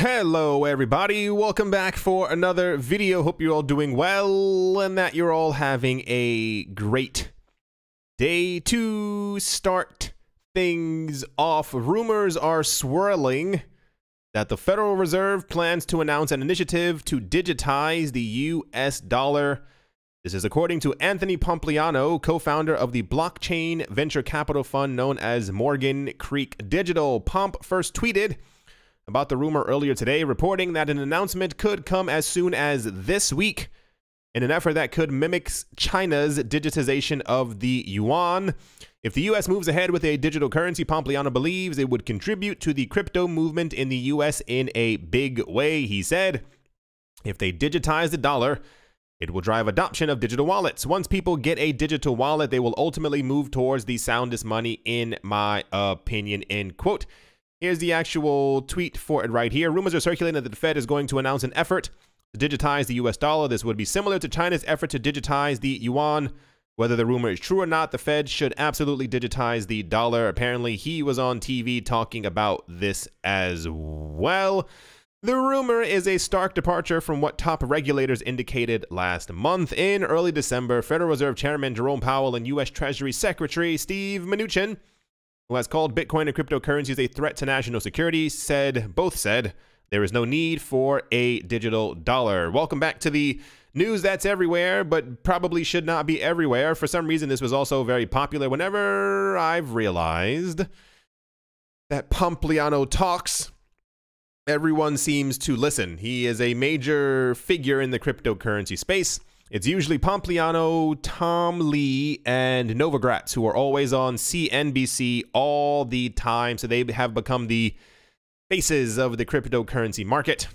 Hello everybody, welcome back for another video. Hope you're all doing well and that you're all having a great day. To start things off, rumors are swirling that the Federal Reserve plans to announce an initiative to digitize the US dollar. This is according to Anthony Pompliano, co-founder of the blockchain venture capital fund known as Morgan Creek Digital. Pomp first tweeted about the rumor earlier today, reporting that an announcement could come as soon as this week in an effort that could mimic China's digitization of the yuan. If the US moves ahead with a digital currency, Pompliano believes it would contribute to the crypto movement in the US in a big way. He said, if they digitize the dollar, it will drive adoption of digital wallets. Once people get a digital wallet, they will ultimately move towards the soundest money, in my opinion, end quote. Here's the actual tweet for it right here. Rumors are circulating that the Fed is going to announce an effort to digitize the US dollar. This would be similar to China's effort to digitize the yuan. Whether the rumor is true or not, the Fed should absolutely digitize the dollar. Apparently, he was on TV talking about this as well. The rumor is a stark departure from what top regulators indicated last month. In early December, Federal Reserve Chairman Jerome Powell and U.S. Treasury Secretary Steve Mnuchin, who has called Bitcoin and cryptocurrencies a threat to national security, both said there is no need for a digital dollar. Welcome back to the news that's everywhere, but probably should not be everywhere. For some reason, this was also very popular. Whenever I've realized that Pompliano talks, everyone seems to listen. He is a major figure in the cryptocurrency space. It's usually Pompliano, Tom Lee, and Novogratz, who are always on CNBC all the time. So they have become the faces of the cryptocurrency market.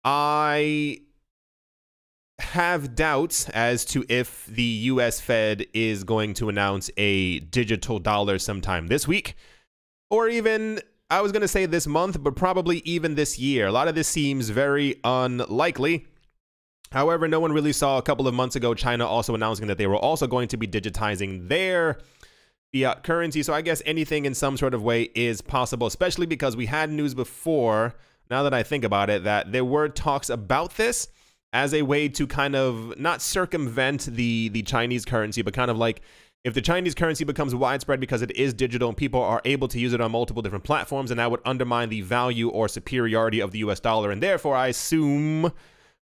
I have doubts as to if the US Fed is going to announce a digital dollar sometime this week, or even, I was going to say this month, but probably even this year. A lot of this seems very unlikely. However, no one really saw a couple of months ago China also announcing that they were also going to be digitizing their fiat currency. So I guess anything in some sort of way is possible, especially because we had news before, now that I think about it, that there were talks about this as a way to kind of not circumvent the Chinese currency, but kind of like if the Chinese currency becomes widespread because it is digital and people are able to use it on multiple different platforms, and that would undermine the value or superiority of the US dollar. And therefore, I assume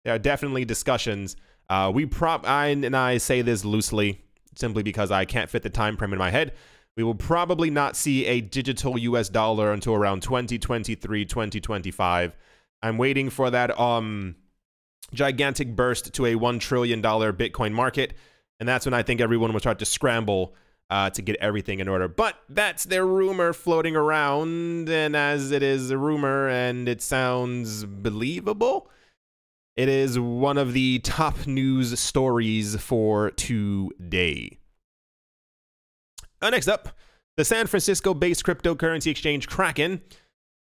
there are definitely discussions. I say this loosely, simply because I can't fit the time frame in my head. We will probably not see a digital US dollar until around 2023, 2025. I'm waiting for that gigantic burst to a $1 trillion Bitcoin market. And that's when I think everyone will start to scramble to get everything in order. But that's their rumor floating around. And as it is a rumor and it sounds believable, it is one of the top news stories for today. Next up, the San Francisco-based cryptocurrency exchange Kraken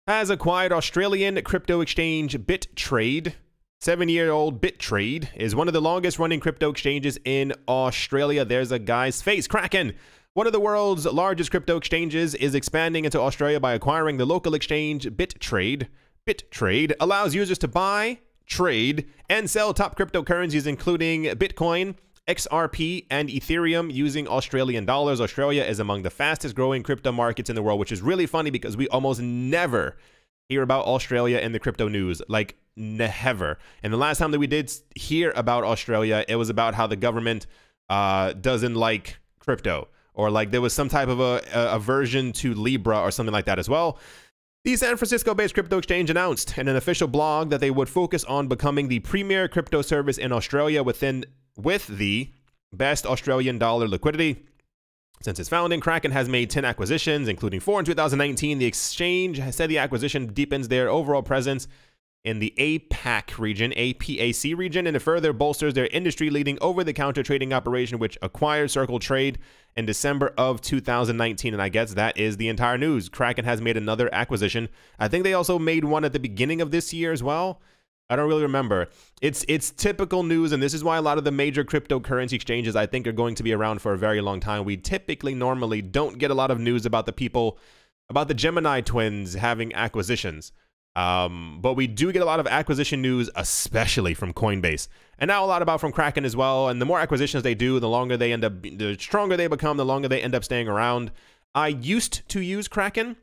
has acquired Australian crypto exchange BitTrade. 7-year-old BitTrade is one of the longest-running crypto exchanges in Australia. There's a guy's face. Kraken, one of the world's largest crypto exchanges, is expanding into Australia by acquiring the local exchange BitTrade. BitTrade allows users to buy, trade, and sell top cryptocurrencies including Bitcoin, XRP, and Ethereum using Australian dollars. Australia is among the fastest growing crypto markets in the world, which is really funny because we almost never hear about Australia in the crypto news, like never. And the last time that we did hear about Australia, it was about how the government doesn't like crypto, or like there was some type of a aversion to Libra or something like that as well. The San Francisco-based crypto exchange announced in an official blog that they would focus on becoming the premier crypto service in Australia with the best Australian dollar liquidity. Since its founding, Kraken has made 10 acquisitions, including 4 in 2019. The exchange has said the acquisition deepens their overall presence in the APAC region, and it further bolsters their industry-leading over-the-counter trading operation, which acquired Circle Trade in December of 2019. And I guess that is the entire news. Kraken has made another acquisition. I think they also made one at the beginning of this year as well. I don't really remember. It's typical news, and this is why a lot of the major cryptocurrency exchanges I think are going to be around for a very long time. We typically normally don't get a lot of news about the Gemini twins having acquisitions. But we do get a lot of acquisition news, especially from Coinbase, and now a lot about from Kraken as well. And the more acquisitions they do, the stronger they become, the longer they end up staying around. I used to use Kraken.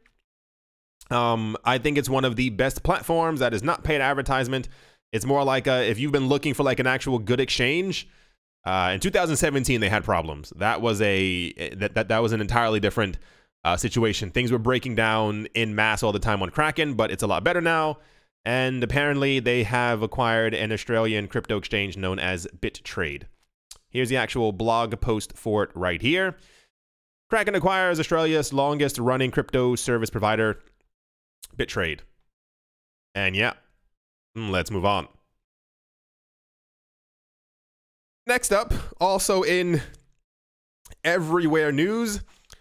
I think it's one of the best platforms that is not paid advertisement. It's more like if you've been looking for like an actual good exchange. In 2017, they had problems. That was that was an entirely different situation. Things were breaking down in mass all the time on Kraken, but it's a lot better now. And apparently, they have acquired an Australian crypto exchange known as BitTrade. Here's the actual blog post for it right here. Kraken acquires Australia's longest running crypto service provider, BitTrade. And yeah, let's move on. Next up, also in everywhere news,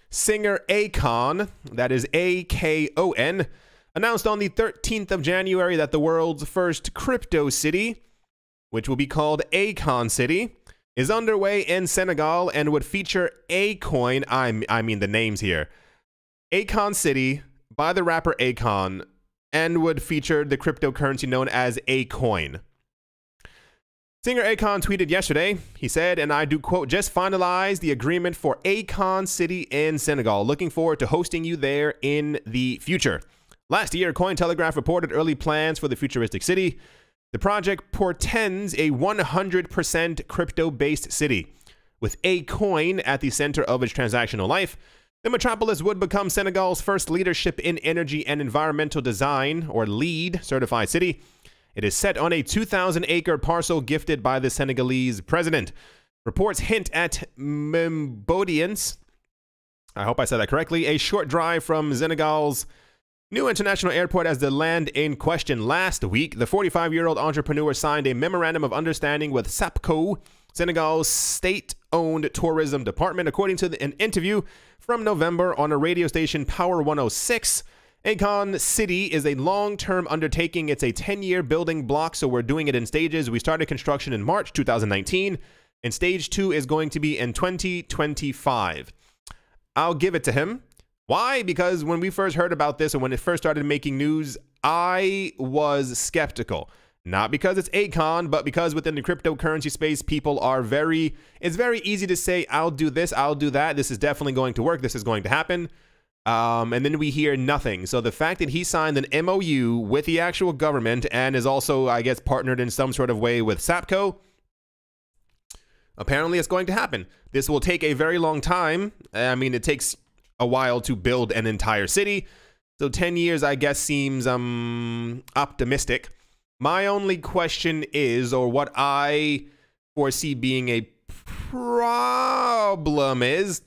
singer Akon, that is A-K-O-N, announced on the 13th of January that the world's first crypto city, which will be called Akon City, is underway in Senegal and would feature Akon, I mean the names here, Akon City by the rapper Akon, and would feature the cryptocurrency known as Akoin. Singer Akon tweeted yesterday, he said, and I do quote, "Just finalized the agreement for Akon City in Senegal. Looking forward to hosting you there in the future." Last year, Cointelegraph reported early plans for the futuristic city. The project portends a 100% crypto-based city. With Akoin at the center of its transactional life, the metropolis would become Senegal's first leadership in energy and environmental design, or LEED, certified city. It is set on a 2,000-acre parcel gifted by the Senegalese president. Reports hint at Mbodiance, I hope I said that correctly, a short drive from Senegal's new international airport as the land in question. Last week, the 45-year-old entrepreneur signed a memorandum of understanding with SAPCO, Senegal's state-owned tourism department. According to an interview from November on a radio station, Power 106, Akon City is a long-term undertaking. It's a 10-year building block, so we're doing it in stages. We started construction in March 2019, and stage 2 is going to be in 2025. I'll give it to him. Why? Because when we first heard about this and when it first started making news, I was skeptical. Not because it's Akon, but because within the cryptocurrency space, people are it's very easy to say, I'll do this, I'll do that. This is definitely going to work. This is going to happen. And then we hear nothing. So the fact that he signed an MOU with the actual government and is also, I guess, partnered in some sort of way with SAPCO, apparently it's going to happen. This will take a very long time. I mean, it takes a while to build an entire city. So 10 years, I guess, seems optimistic. My only question is, or what I foresee being a problem is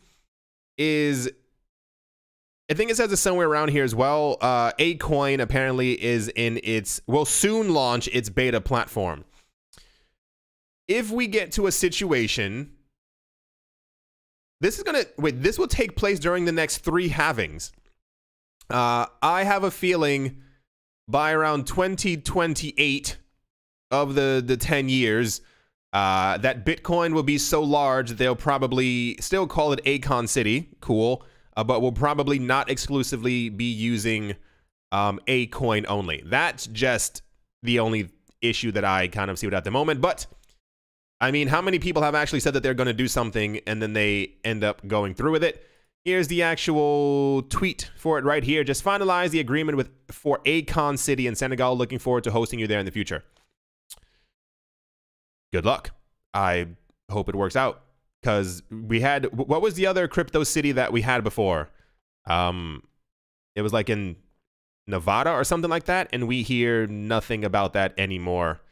I think it says it somewhere around here as well. Akoin apparently is will soon launch its beta platform. If we get to a situation, this will take place during the next 3 halvings. I have a feeling by around 2028 of the 10 years, that Bitcoin will be so large that they'll probably still call it Akon City. Cool. But will probably not exclusively be using Akoin only. That's just the only issue that I kind of see at the moment. But, I mean, how many people have actually said that they're going to do something and then they end up going through with it? Here's the actual tweet for it right here. Just finalize the agreement for Akon City in Senegal. Looking forward to hosting you there in the future. Good luck. I hope it works out. Because we had, what was the other crypto city that we had before? It was like in Nevada or something like that, and we hear nothing about that anymore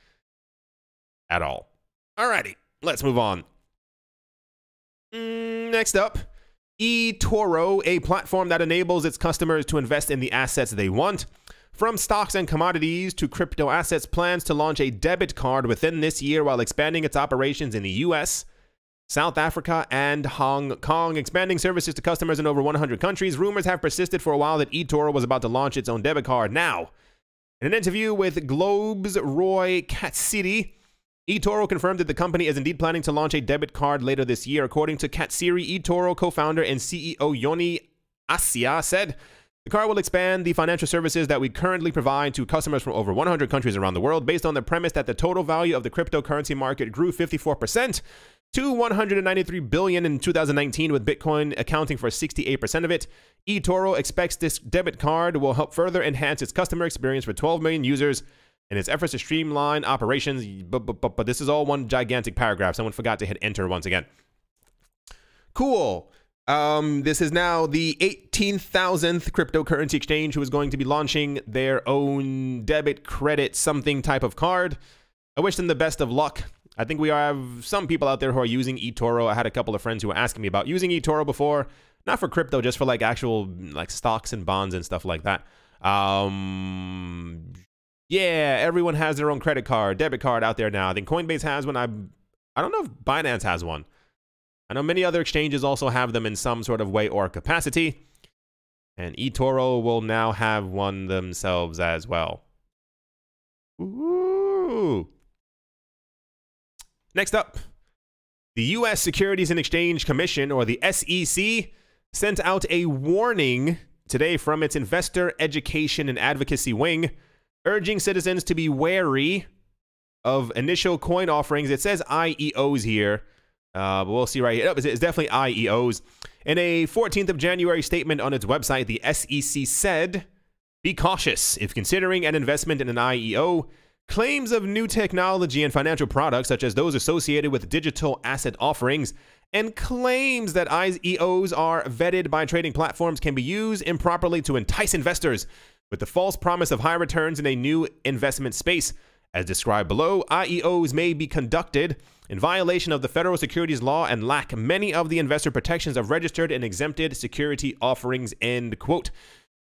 at all. Alrighty, let's move on. Next up, EToro, a platform that enables its customers to invest in the assets they want. From stocks and commodities to crypto assets, plans to launch a debit card within this year while expanding its operations in the US, South Africa, and Hong Kong, expanding services to customers in over 100 countries. Rumors have persisted for a while that eToro was about to launch its own debit card. Now, in an interview with Globe's Roy Katsiri, eToro confirmed that the company is indeed planning to launch a debit card later this year. According to Katsiri, eToro co-founder and CEO Yoni Asia said, The card will expand the financial services that we currently provide to customers from over 100 countries around the world, based on the premise that the total value of the cryptocurrency market grew 54% to $193 billion in 2019, with Bitcoin accounting for 68% of it. EToro expects this debit card will help further enhance its customer experience for 12 million users in its efforts to streamline operations. But this is all one gigantic paragraph. Someone forgot to hit enter once again. Cool. This is now the 18,000th cryptocurrency exchange who is going to be launching their own debit, credit, something type of card. I wish them the best of luck. I think we have some people out there who are using EToro. I had a couple of friends who were asking me about using EToro before, not for crypto, just for like actual like stocks and bonds and stuff like that. Yeah, everyone has their own credit card, debit card out there now. I think Coinbase has one. I don't know if Binance has one. I know many other exchanges also have them in some sort of way or capacity. And eToro will now have one themselves as well. Ooh. Next up, the U.S. Securities and Exchange Commission, or the SEC, sent out a warning today from its Investor Education and Advocacy Wing, urging citizens to be wary of initial coin offerings. It says IEOs here. But we'll see right here. Oh, it's definitely IEOs. In a 14th of January statement on its website, the SEC said, "Be cautious if considering an investment in an IEO. Claims of new technology and financial products, such as those associated with digital asset offerings, and claims that IEOs are vetted by trading platforms, can be used improperly to entice investors with the false promise of high returns in a new investment space. As described below, IEOs may be conducted in violation of the federal securities law and lack many of the investor protections of registered and exempted security offerings," end quote.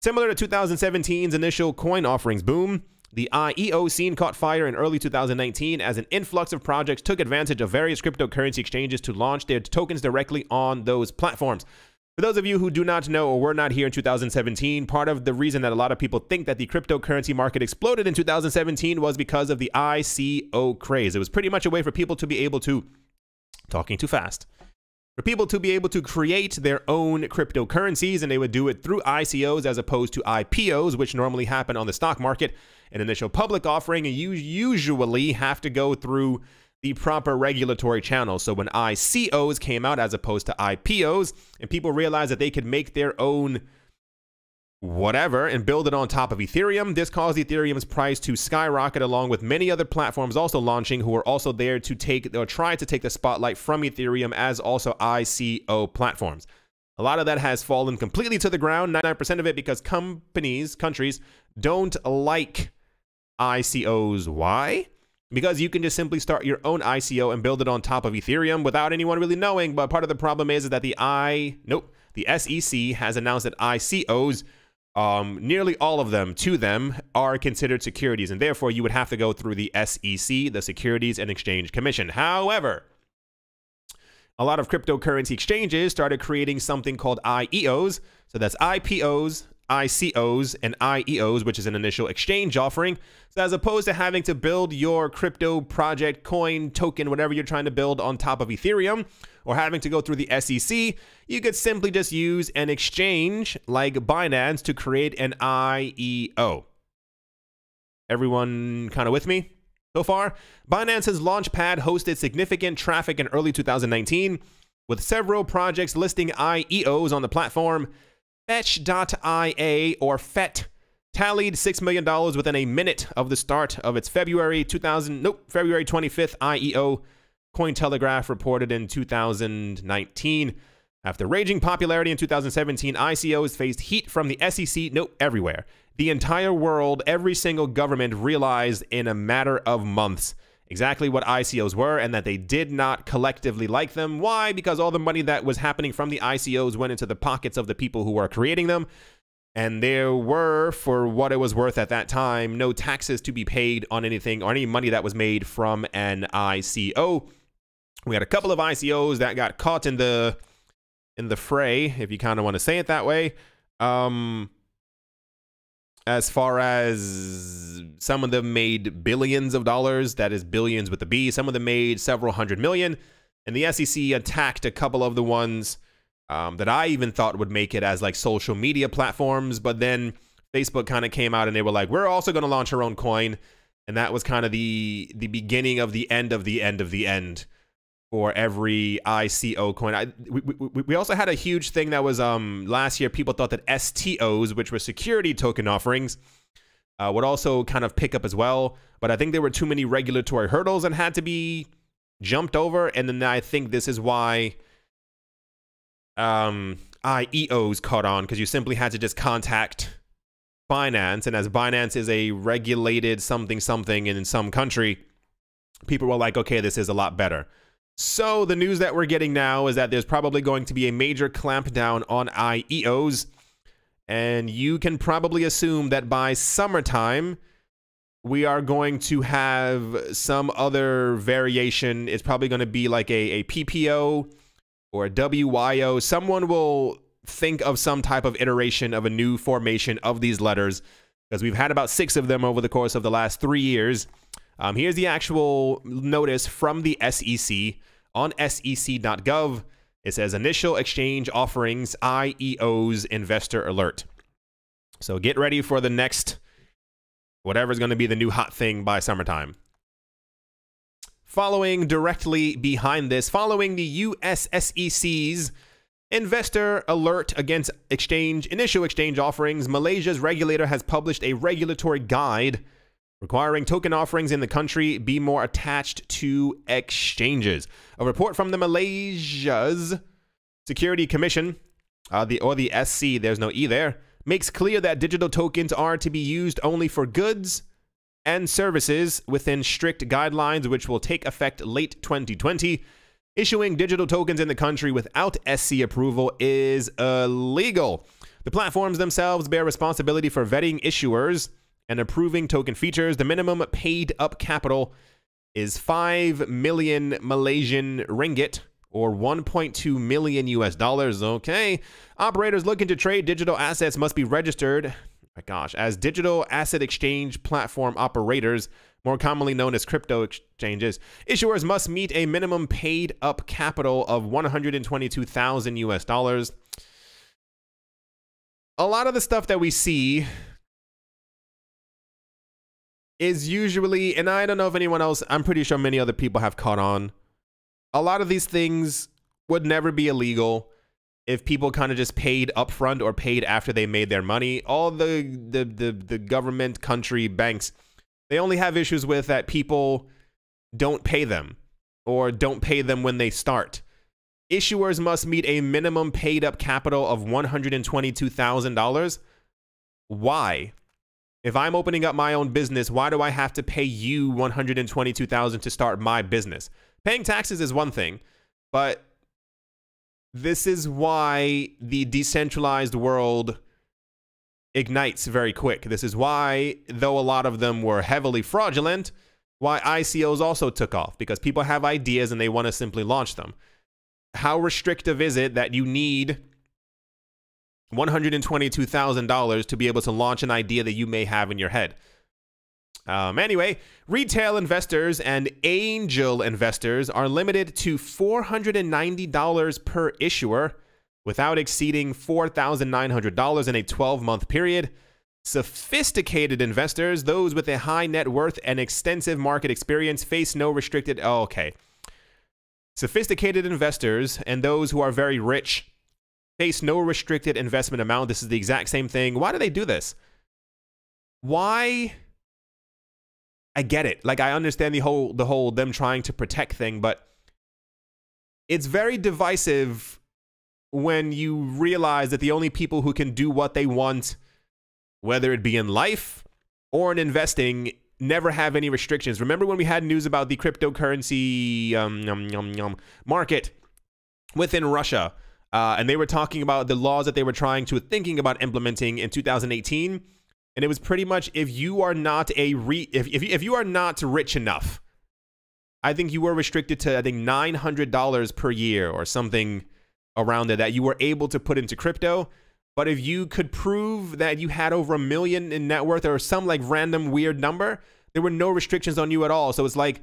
Similar to 2017's initial coin offerings boom, the IEO scene caught fire in early 2019 as an influx of projects took advantage of various cryptocurrency exchanges to launch their tokens directly on those platforms. For those of you who do not know or were not here in 2017, part of the reason that a lot of people think that the cryptocurrency market exploded in 2017 was because of the ICO craze. It was pretty much a way for people to be able to, talking too fast, for people to be able to create their own cryptocurrencies, and they would do it through ICOs as opposed to IPOs, which normally happen on the stock market. An initial public offering, and you usually have to go through the proper regulatory channels. So when ICOs came out as opposed to IPOs, and people realized that they could make their own whatever and build it on top of Ethereum, this caused Ethereum's price to skyrocket, along with many other platforms also launching who were also there to take or try to take the spotlight from Ethereum as also ICO platforms. A lot of that has fallen completely to the ground, 99% of it, because countries don't like ICOs. Why? Because you can just simply start your own ICO and build it on top of Ethereum without anyone really knowing. But part of the problem is that the SEC has announced that ICOs, nearly all of them are considered securities, and therefore you would have to go through the SEC, the Securities and Exchange Commission. However, a lot of cryptocurrency exchanges started creating something called IEOs. So that's IPOs, ICOs, and IEOs, which is an initial exchange offering. So as opposed to having to build your crypto project, coin, token, whatever you're trying to build on top of Ethereum, or having to go through the SEC, you could simply just use an exchange like Binance to create an IEO. Everyone kind of with me so far? Binance's Launchpad hosted significant traffic in early 2019, with several projects listing IEOs on the platform. Fetch.ia, or FET, tallied $6 million within a minute of the start of its February 25th IEO, Cointelegraph reported in 2019. After raging popularity in 2017, ICOs faced heat from the SEC, everywhere. The entire world, every single government realized in a matter of months exactly what ICOs were, and that they did not collectively like them. Why? Because all the money that was happening from the ICOs went into the pockets of the people who were creating them, and there were, for what it was worth at that time, no taxes to be paid on anything or any money that was made from an ICO. We had a couple of ICOs that got caught in the fray, if you kind of want to say it that way. As far as some of them made billions of dollars, that is billions with a B. Some of them made several hundred million, and the SEC attacked a couple of the ones that I even thought would make it as like social media platforms. But then Facebook kind of came out and they were like, we're also going to launch our own coin. And that was kind of the beginning of the end of the end of the end for every ICO coin. We also had a huge thing that was last year. People thought that STOs, which were security token offerings, would also kind of pick up as well. But I think there were too many regulatory hurdles and had to be jumped over. And then I think this is why IEOs caught on, because you simply had to just contact Binance, and as Binance is a regulated something in some country, people were like, okay, this is a lot better. So the news that we're getting now is that there's probably going to be a major clampdown on IEOs, and you can probably assume that by summertime we are going to have some other variation. It's probably going to be like a PPO or a WYO. Someone will think of some type of iteration of a new formation of these letters, because we've had about 6 of them over the course of the last 3 years. Here's the actual notice from the SEC on sec.gov. It says initial exchange offerings, IEOs investor alert. So get ready for the next, whatever's going to be the new hot thing by summertime. Following directly behind this, following the US SEC's investor alert against initial exchange offerings, Malaysia's regulator has published a regulatory guide requiring token offerings in the country be more attached to exchanges. A report from the Malaysia's Security Commission, the SC, there's no E there, makes clear that digital tokens are to be used only for goods and services within strict guidelines, which will take effect late 2020. Issuing digital tokens in the country without SC approval is illegal. The platforms themselves bear responsibility for vetting issuers and approving token features. The minimum paid up capital is 5 million Malaysian ringgit, or 1.2 million US dollars. Okay. Operators looking to trade digital assets must be registered, my gosh, as digital asset exchange platform operators, more commonly known as crypto exchanges. Issuers must meet a minimum paid up capital of 122,000 US dollars. A lot of the stuff that we see is usually, and I don't know if anyone else, I'm pretty sure many other people have caught on. A lot of these things would never be illegal if people kind of just paid upfront or paid after they made their money. All the government, country, banks, they only have issues with that people don't pay them or don't pay them when they start. Issuers must meet a minimum paid up capital of $122,000. Why? If I'm opening up my own business, why do I have to pay you $122,000 to start my business? Paying taxes is one thing, but this is why the decentralized world ignites very quick. This is why, though a lot of them were heavily fraudulent, why ICOs also took off, because people have ideas and they want to simply launch them. How restrictive is it that you need $122,000 to be able to launch an idea that you may have in your head? Anyway, retail investors and angel investors are limited to $490 per issuer without exceeding $4,900 in a 12-month period. Sophisticated investors, those with a high net worth and extensive market experience, face no restricted... Oh, okay. Sophisticated investors and those who are very rich face no restricted investment amount. This is the exact same thing. Why do they do this? Why? I get it. Like, I understand the whole them trying to protect thing, but it's very divisive when you realize that the only people who can do what they want, whether it be in life or in investing, never have any restrictions. Remember when we had news about the cryptocurrency market within Russia, and they were talking about the laws that they were thinking about implementing in 2018, and it was pretty much, if you are not if you are not rich enough, I think you were restricted to, I think, $900 per year or something around it that you were able to put into crypto. But if you could prove that you had over $1 million in net worth or some like random weird number, there were no restrictions on you at all. So it's like,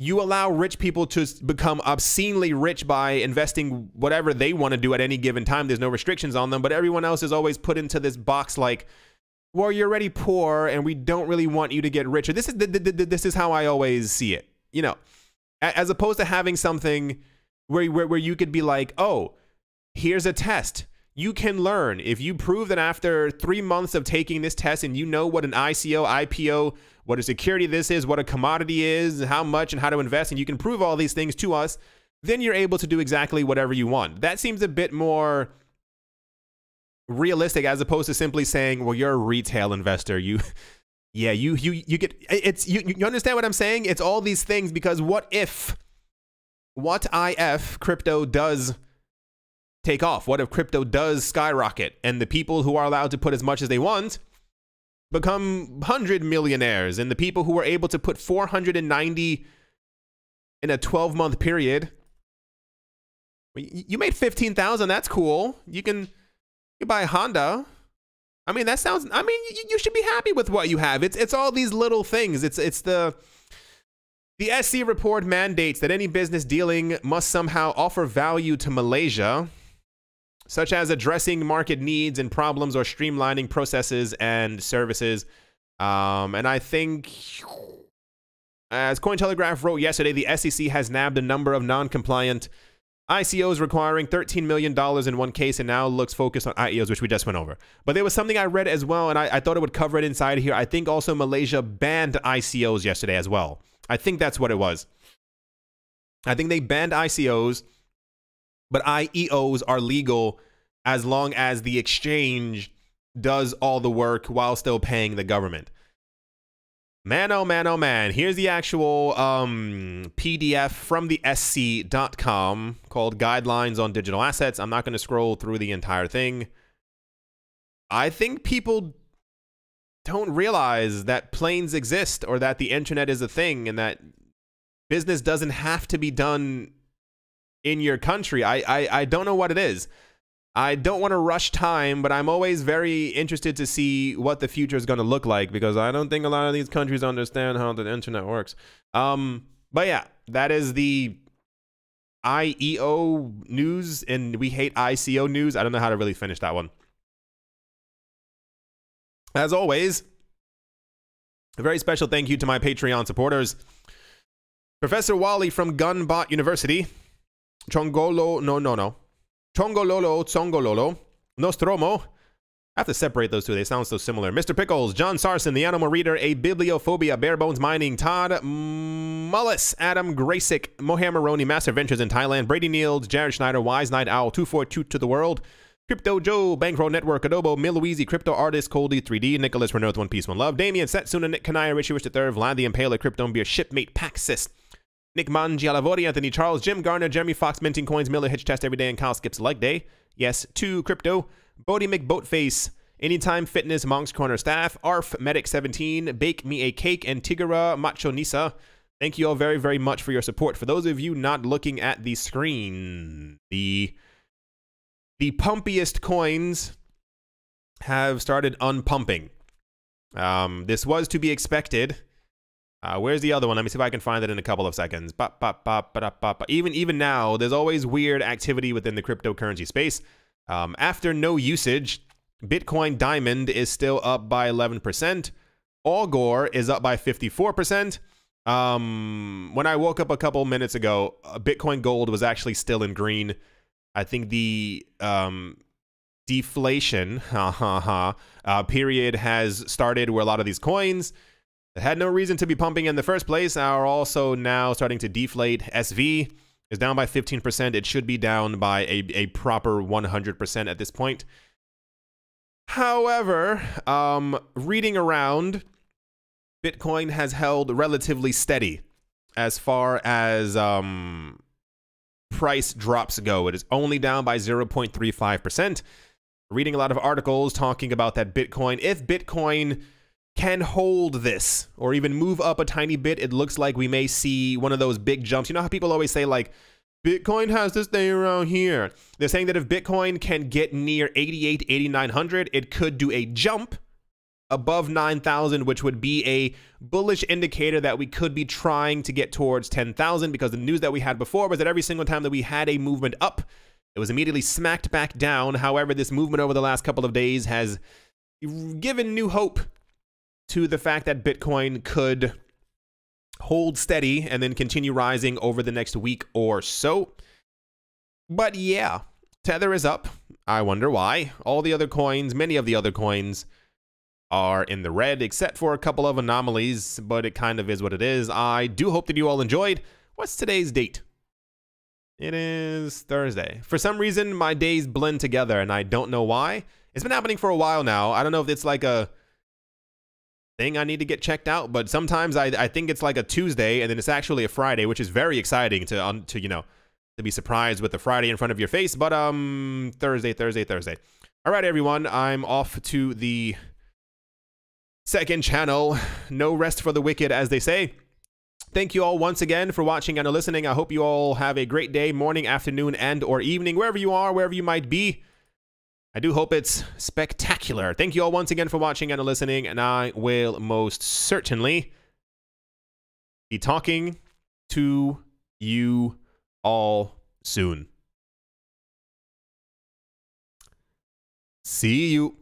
you allow rich people to become obscenely rich by investing whatever they want to do at any given time. There's no restrictions on them, but everyone else is always put into this box like, well, you're already poor and we don't really want you to get richer. This is how I always see it, you know, as opposed to having something where you could be like, oh, here's a test. You can learn. If you prove that after 3 months of taking this test and you know what an ICO, IPO, what a security this is, what a commodity is, how much and how to invest, and you can prove all these things to us, then you're able to do exactly whatever you want. That seems a bit more realistic as opposed to simply saying, well, you're a retail investor. You get, it's, you understand what I'm saying? It's all these things because what if crypto does take off? What if crypto does skyrocket and the people who are allowed to put as much as they want become 100 millionaires, and the people who were able to put 490 in a 12-month period, you made 15,000. That's cool. You buy a Honda. I mean, that sounds, I mean, you should be happy with what you have. It's all these little things. It's the SC report mandates that any business dealing must somehow offer value to Malaysia, such as addressing market needs and problems or streamlining processes and services. And I think, as Cointelegraph wrote yesterday, the SEC has nabbed a number of non-compliant ICOs requiring $13 million in one case and now looks focused on IEOs, which we just went over. But there was something I read as well, and I thought it would cover it inside here. I think also Malaysia banned ICOs yesterday as well. I think that's what it was. I think they banned ICOs, but IEOs are legal as long as the exchange does all the work while still paying the government. Man, oh man, oh man. Here's the actual PDF from the SC.com called Guidelines on Digital Assets. I'm not going to scroll through the entire thing. I think people don't realize that planes exist or that the internet is a thing and that business doesn't have to be done in your country. I don't know what it is. I don't want to rush time, but I'm always very interested to see what the future is going to look like because I don't think a lot of these countries understand how the internet works. But yeah, that is the IEO news, and we hate ICO news. I don't know how to really finish that one. As always, a very special thank you to my Patreon supporters. Professor Wally from Gunbot University, Chongololo, Nostromo. I have to separate those two. They sound so similar. Mr. Pickles, John Sarson, The Animal Reader, A Bibliophobia, Barebones Mining, Todd Mullis, Adam Graysick, Mohair Maroney, Master Ventures in Thailand, Brady Niels, Jared Schneider, Wise Night Owl, 242 to the World, Crypto Joe, Bankroll Network, Adobo, Miluizi, Crypto Artist, Coldy 3D, Nicholas Renault, One Piece, One Love, Damien, Setsuna, Nick Kanaya, Richie Wish III, Vlad the Impaler, Crypto Beer, Shipmate, Paxis, Nick Mangialavori, Anthony Charles, Jim Garner, Jeremy Fox, Minting Coins, Miller, Hitch Test Every Day, and Kyle Skips Leg Day. Yes, to Crypto, Bodie McBoatface, Anytime Fitness, Monk's Corner Staff, ARF, Medic17, Bake Me a Cake, and Tigara Macho Nisa. Thank you all very, very much for your support. For those of you not looking at the screen, the pumpiest coins have started unpumping. This was to be expected. Where's the other one? Let me see if I can find it in a couple of seconds. Even now, there's always weird activity within the cryptocurrency space. After no usage, Bitcoin Diamond is still up by 11%. Augur is up by 54%. When I woke up a couple minutes ago, Bitcoin Gold was actually still in green. I think the deflation period has started where a lot of these coins that had no reason to be pumping in the first place are also now starting to deflate. SV is down by 15%. It should be down by a proper 100% at this point. However, reading around, Bitcoin has held relatively steady as far as price drops go. It is only down by 0.35%. Reading a lot of articles talking about that Bitcoin, if Bitcoin can hold this or even move up a tiny bit, it looks like we may see one of those big jumps. You know how people always say like, Bitcoin has to stay around here. They're saying that if Bitcoin can get near 88, 8,900, it could do a jump above 9,000, which would be a bullish indicator that we could be trying to get towards 10,000, because the news that we had before was that every single time that we had a movement up, it was immediately smacked back down. However, this movement over the last couple of days has given new hope to the fact that Bitcoin could hold steady and then continue rising over the next week or so. But yeah, Tether is up. I wonder why. All the other coins, many of the other coins, are in the red, except for a couple of anomalies, but it kind of is what it is. I do hope that you all enjoyed. What's today's date? It is Thursday. For some reason, my days blend together, and I don't know why. It's been happening for a while now. I don't know if it's like a thing I need to get checked out, but sometimes I think it's like a Tuesday, and then it's actually a Friday, which is very exciting to you know, to be surprised with the Friday in front of your face. But Thursday. All right, everyone, I'm off to the second channel. No rest for the wicked, as they say. Thank you all once again for watching and listening. I hope you all have a great day, morning, afternoon, and or evening, wherever you are, wherever you might be. I do hope it's spectacular. Thank you all once again for watching and listening, and I will most certainly be talking to you all soon. See you.